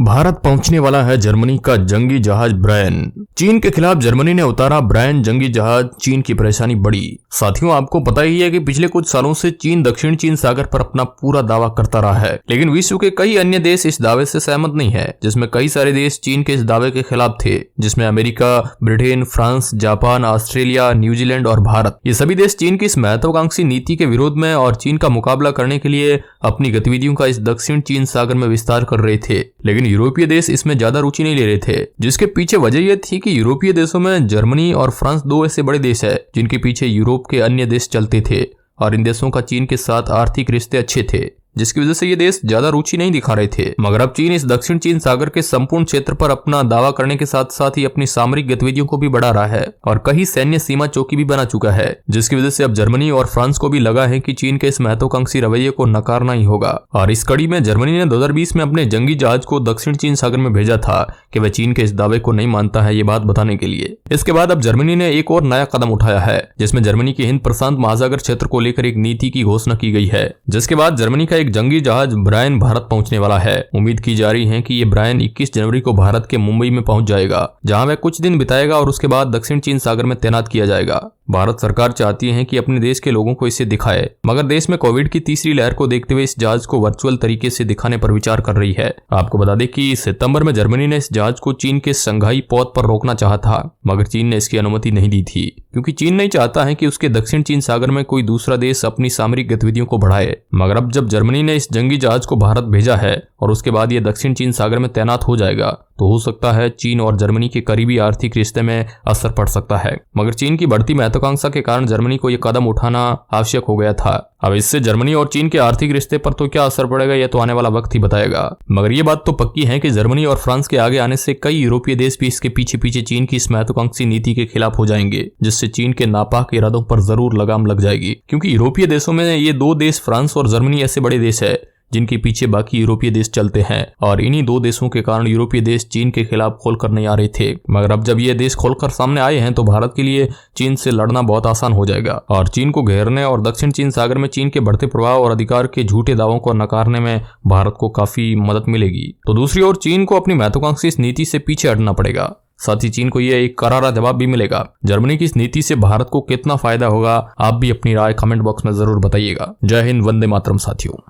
भारत पहुंचने वाला है जर्मनी का जंगी जहाज ब्रायन। चीन के खिलाफ जर्मनी ने उतारा ब्रायन जंगी जहाज, चीन की परेशानी बढ़ी। साथियों, आपको पता ही है कि पिछले कुछ सालों से चीन दक्षिण चीन सागर पर अपना पूरा दावा करता रहा है, लेकिन विश्व के कई अन्य देश इस दावे से सहमत नहीं है, जिसमें कई सारे देश चीन के इस दावे के खिलाफ थे, जिसमें America, Britain, France, Japan, Australia, New Zealand और भारत। ये सभी देश चीन की इस महत्वाकांक्षी नीति के विरोध में और चीन का मुकाबला करने के लिए अपनी गतिविधियों का इस दक्षिण चीन सागर में विस्तार कर रहे थे, लेकिन यूरोपीय देश इसमें ज्यादा रुचि नहीं ले रहे थे, जिसके पीछे वजह यह थी कि यूरोपीय देशों में जर्मनी और फ्रांस दो ऐसे बड़े देश हैं जिनके पीछे यूरोप के अन्य देश चलते थे और इन देशों का चीन के साथ आर्थिक रिश्ते अच्छे थे, जिसकी वजह से ये देश ज्यादा रुचि नहीं दिखा रहे थे। मगर अब चीन इस दक्षिण चीन सागर के संपूर्ण क्षेत्र पर अपना दावा करने के साथ साथ ही अपनी सामरिक गतिविधियों को भी बढ़ा रहा है और कई सैन्य सीमा चौकी भी बना चुका है, जिसकी वजह से अब जर्मनी और फ्रांस को भी लगा है कि चीन के इस महत्वाकांक्षी रवैये को नकारना ही होगा। और इस कड़ी में जर्मनी ने 2020 में अपने जंगी जहाज को दक्षिण चीन सागर में भेजा था कि वह चीन के इस दावे को नहीं मानता है, ये बात बताने के लिए। इसके बाद अब जर्मनी ने एक और नया कदम उठाया है, जिसमें जर्मनी के हिंद प्रशांत महासागर क्षेत्र को लेकर एक नीति की घोषणा की गई है, जिसके बाद जर्मनी का एक जंगी जहाज ब्रायन भारत पहुंचने वाला है। उम्मीद की जा रही है कि ये ब्रायन 21 जनवरी को भारत के मुंबई में पहुंच जाएगा, जहां वह कुछ दिन बिताएगा और उसके बाद दक्षिण चीन सागर में तैनात किया जाएगा। भारत सरकार चाहती है कि अपने देश के लोगों को इसे दिखाए, मगर देश में कोविड की तीसरी लहर को देखते हुए इस जहाज को वर्चुअल तरीके से दिखाने पर विचार कर रही है। आपको बता दें कि सितंबर में जर्मनी ने इस जहाज को चीन के संघाई पौध पर रोकना चाहा था, मगर चीन ने इसकी अनुमति नहीं दी थी, क्योंकि चीन नहीं चाहता है कि उसके दक्षिण चीन सागर में कोई दूसरा देश अपनी सामरिक गतिविधियों को बढ़ाए। मगर अब जब जर्मनी ने इस जंगी जहाज को भारत भेजा है और उसके बाद ये दक्षिण चीन सागर में तैनात हो जाएगा, तो हो सकता है चीन और जर्मनी के करीबी आर्थिक रिश्ते में असर पड़ सकता है। मगर चीन की बढ़ती महत्वाकांक्षा के कारण जर्मनी को यह कदम उठाना आवश्यक हो गया था। अब इससे जर्मनी और चीन के आर्थिक रिश्ते पर तो क्या असर पड़ेगा, यह तो आने वाला वक्त ही बताएगा। मगर यह बात तो पक्की है कि जर्मनी और फ्रांस के आगे आने से कई यूरोपीय देश भी इसके पीछे पीछे चीन की इस महत्वाकांक्षी नीति के खिलाफ हो जाएंगे, जिससे चीन के नापाक इरादों पर जरूर लगाम लग जाएगी। क्योंकि यूरोपीय देशों में ये दो देश फ्रांस और जर्मनी ऐसे बड़े देश है जिनके पीछे बाकी यूरोपीय देश चलते हैं, और इन्हीं दो देशों के कारण यूरोपीय देश चीन के खिलाफ खोलकर नहीं आ रहे थे। मगर अब जब ये देश खोलकर सामने आए हैं तो भारत के लिए चीन से लड़ना बहुत आसान हो जाएगा और चीन को घेरने और दक्षिण चीन सागर में चीन के बढ़ते प्रभाव और अधिकार के झूठे दावों को नकारने में भारत को काफी मदद मिलेगी। तो दूसरी ओर चीन को अपनी महत्वाकांक्षी इस नीति से पीछे हटना पड़ेगा। साथ ही चीन को यह एक करारा जवाब भी मिलेगा। जर्मनी की इस नीति से भारत को कितना फायदा होगा, आप भी अपनी राय कमेंट बॉक्स में जरूर बताइएगा। जय हिंद, वंदे मातरम साथियों।